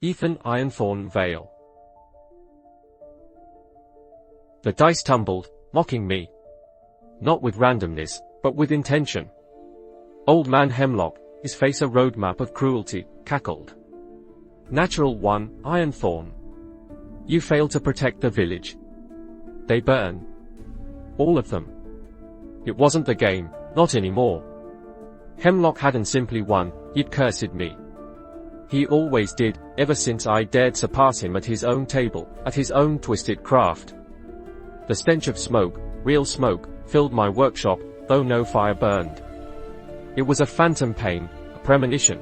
Ethan Ironthorn Vail. The dice tumbled, mocking me. Not with randomness, but with intention. Old man Hemlock, his face a roadmap of cruelty, cackled. Natural one, Ironthorn. You failed to protect the village. They burn. All of them. It wasn't the game, not anymore. Hemlock hadn't simply won, he'd cursed me. He always did, ever since I dared surpass him at his own table, at his own twisted craft. The stench of smoke, real smoke, filled my workshop, though no fire burned. It was a phantom pain, a premonition.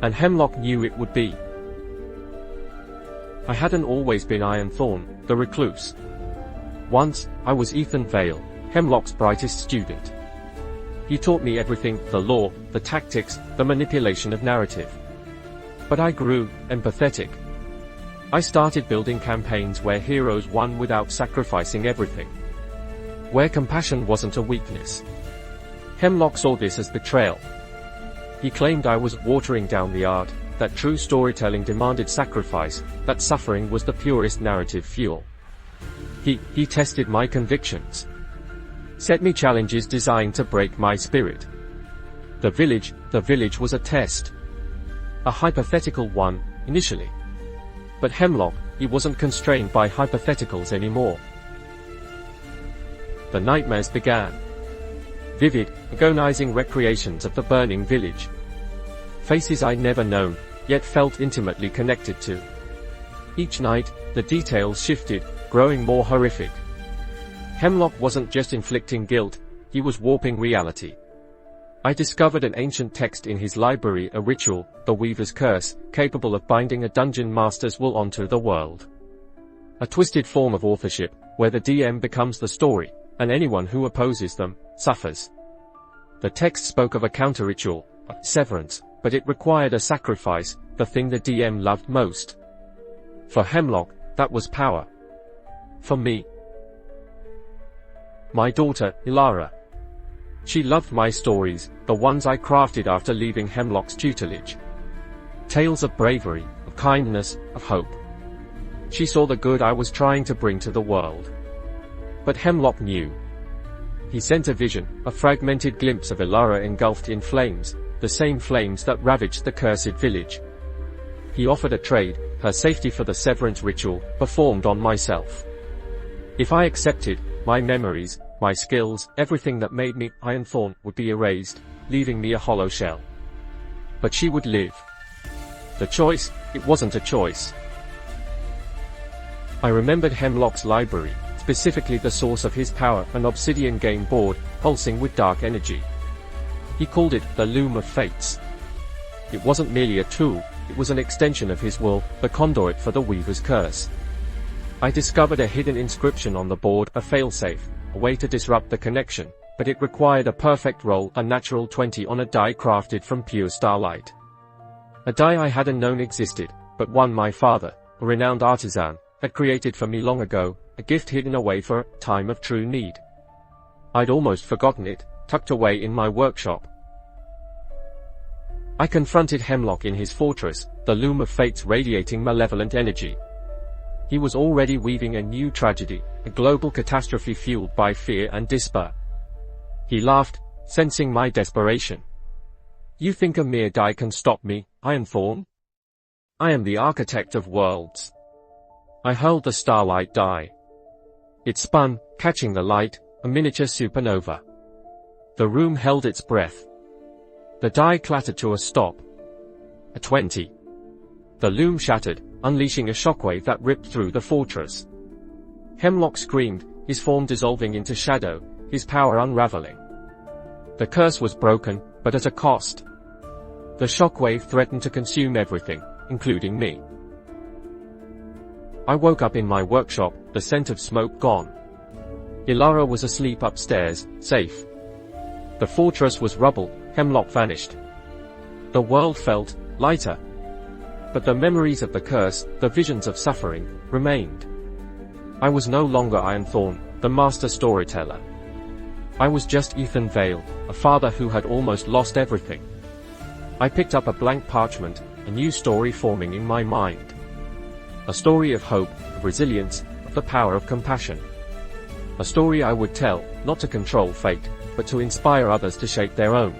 And Hemlock knew it would be. I hadn't always been Ironthorn, the recluse. Once, I was Ethan Vail, Hemlock's brightest student. He taught me everything, the law, the tactics, the manipulation of narrative. But I grew, empathetic. I started building campaigns where heroes won without sacrificing everything. Where compassion wasn't a weakness. Hemlock saw this as betrayal. He claimed I was watering down the art, that true storytelling demanded sacrifice, that suffering was the purest narrative fuel. He tested my convictions. Set me challenges designed to break my spirit. The village was a test. A hypothetical one, initially. But Hemlock, he wasn't constrained by hypotheticals anymore. The nightmares began. Vivid, agonizing recreations of the burning village. Faces I'd never known, yet felt intimately connected to. Each night, the details shifted, growing more horrific. Hemlock wasn't just inflicting guilt, he was warping reality. I discovered an ancient text in his library, a ritual, the Weaver's Curse, capable of binding a dungeon master's will onto the world. A twisted form of authorship, where the DM becomes the story, and anyone who opposes them, suffers. The text spoke of a counter-ritual, a severance, but it required a sacrifice, the thing the DM loved most. For Hemlock, that was power. For me, my daughter, Ilara. She loved my stories, the ones I crafted after leaving Hemlock's tutelage. Tales of bravery, of kindness, of hope. She saw the good I was trying to bring to the world. But Hemlock knew. He sent a vision, a fragmented glimpse of Ilara engulfed in flames, the same flames that ravaged the cursed village. He offered a trade, her safety for the severance ritual, performed on myself. If I accepted, my memories, my skills, everything that made me Ironthorn would be erased, leaving me a hollow shell. But she would live. The choice, it wasn't a choice. I remembered Hemlock's library, specifically the source of his power, an obsidian game board, pulsing with dark energy. He called it the Loom of Fates. It wasn't merely a tool, it was an extension of his will, the conduit for the Weaver's Curse. I discovered a hidden inscription on the board, a failsafe, a way to disrupt the connection, but it required a perfect roll, a natural 20 on a die crafted from pure starlight. A die I hadn't known existed, but one my father, a renowned artisan, had created for me long ago, a gift hidden away for a time of true need. I'd almost forgotten it, tucked away in my workshop. I confronted Hemlock in his fortress, the Loom of Fates radiating malevolent energy. He was already weaving a new tragedy, a global catastrophe fueled by fear and despair. He laughed, sensing my desperation. You think a mere die can stop me, Ironthorn? I am the architect of worlds. I hurled the starlight die. It spun, catching the light, a miniature supernova. The room held its breath. The die clattered to a stop. A 20. The loom shattered, unleashing a shockwave that ripped through the fortress. Hemlock screamed, his form dissolving into shadow, his power unraveling. The curse was broken, but at a cost. The shockwave threatened to consume everything, including me. I woke up in my workshop, the scent of smoke gone. Ilara was asleep upstairs, safe. The fortress was rubble, Hemlock vanished. The world felt lighter. But the memories of the curse, the visions of suffering, remained. I was no longer Ironthorn, the master storyteller. I was just Ethan Vail, a father who had almost lost everything. I picked up a blank parchment, a new story forming in my mind. A story of hope, of resilience, of the power of compassion. A story I would tell, not to control fate, but to inspire others to shape their own.